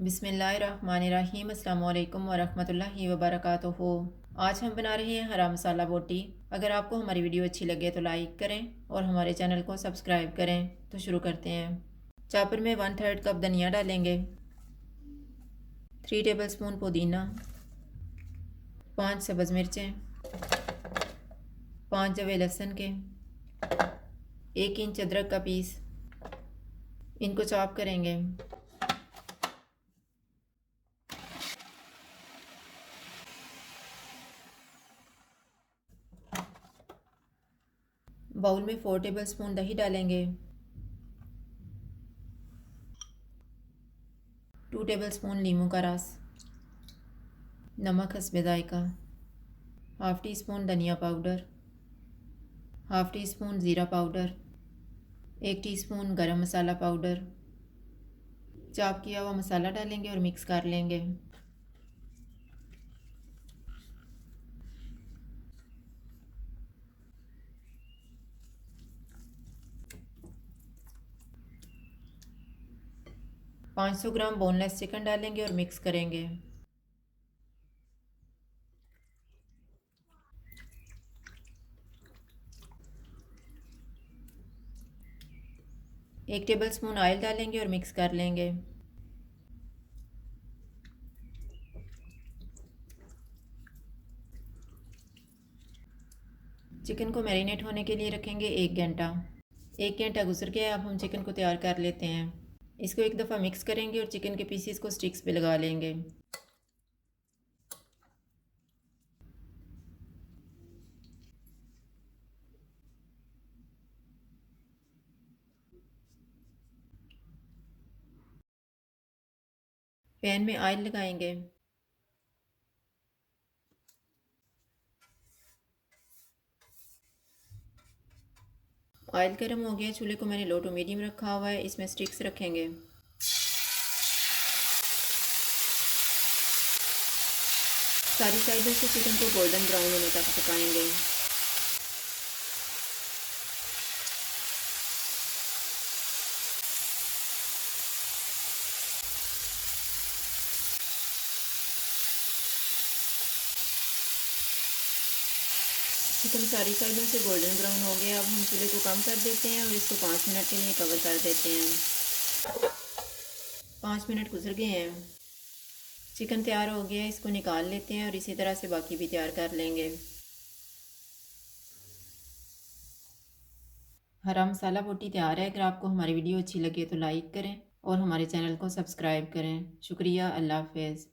बिस्मिल्लाहिर्रहमानिर्रहीम। अस्सलाम वालेकुम वरहमतुल्लाहि वबरकातुहू। आज हम बना रहे हैं हरा मसाला बोटी। अगर आपको हमारी वीडियो अच्छी लगे तो लाइक करें और हमारे चैनल को सब्सक्राइब करें। तो शुरू करते हैं। चॉपर में 1/3 कप धनिया डालेंगे, 3 टेबलस्पून पुदीना, 5 सब्ज़ मिर्चें, 5 जवे लहसुन के, 1 इंच अदरक का पीस। इनको चॉप करेंगे। बाउल में 4 टेबलस्पून दही डालेंगे, 2 टेबलस्पून नींबू का रस, नमक हस्बे जायका, हाफ़ टी स्पून धनिया पाउडर, हाफ़ टी स्पून ज़ीरा पाउडर, 1 टीस्पून गरम मसाला पाउडर। चॉप किया हुआ मसाला डालेंगे और मिक्स कर लेंगे। पाँच 500 ग्राम बोनलेस चिकन डालेंगे और मिक्स करेंगे। एक टेबलस्पून ऑयल डालेंगे और मिक्स कर लेंगे। चिकन को मैरिनेट होने के लिए रखेंगे 1 घंटा। 1 घंटा गुजर गया। अब हम चिकन को तैयार कर लेते हैं। इसको एक दफ़ा मिक्स करेंगे और चिकन के पीसीस को स्टिक्स पे लगा लेंगे। पैन में ऑयल लगाएंगे। ऑयल गर्म हो गया। चूल्हे को मैंने लो टू मीडियम रखा हुआ है। इसमें स्टिक्स रखेंगे। सारी साइडों से चिकन को गोल्डन ब्राउन होने तक पकाएंगे। चिकन सारी साइडों से गोल्डन ब्राउन हो गया। अब हम चूल्हे को कम कर देते हैं और इसको 5 मिनट के लिए कवर कर देते हैं। 5 मिनट गुजर गए हैं। चिकन तैयार हो गया है। इसको निकाल लेते हैं और इसी तरह से बाकी भी तैयार कर लेंगे। हरा मसाला बोटी तैयार है। अगर आपको हमारी वीडियो अच्छी लगे तो लाइक करें और हमारे चैनल को सब्सक्राइब करें। शुक्रिया। अल्लाह हाफ़िज़।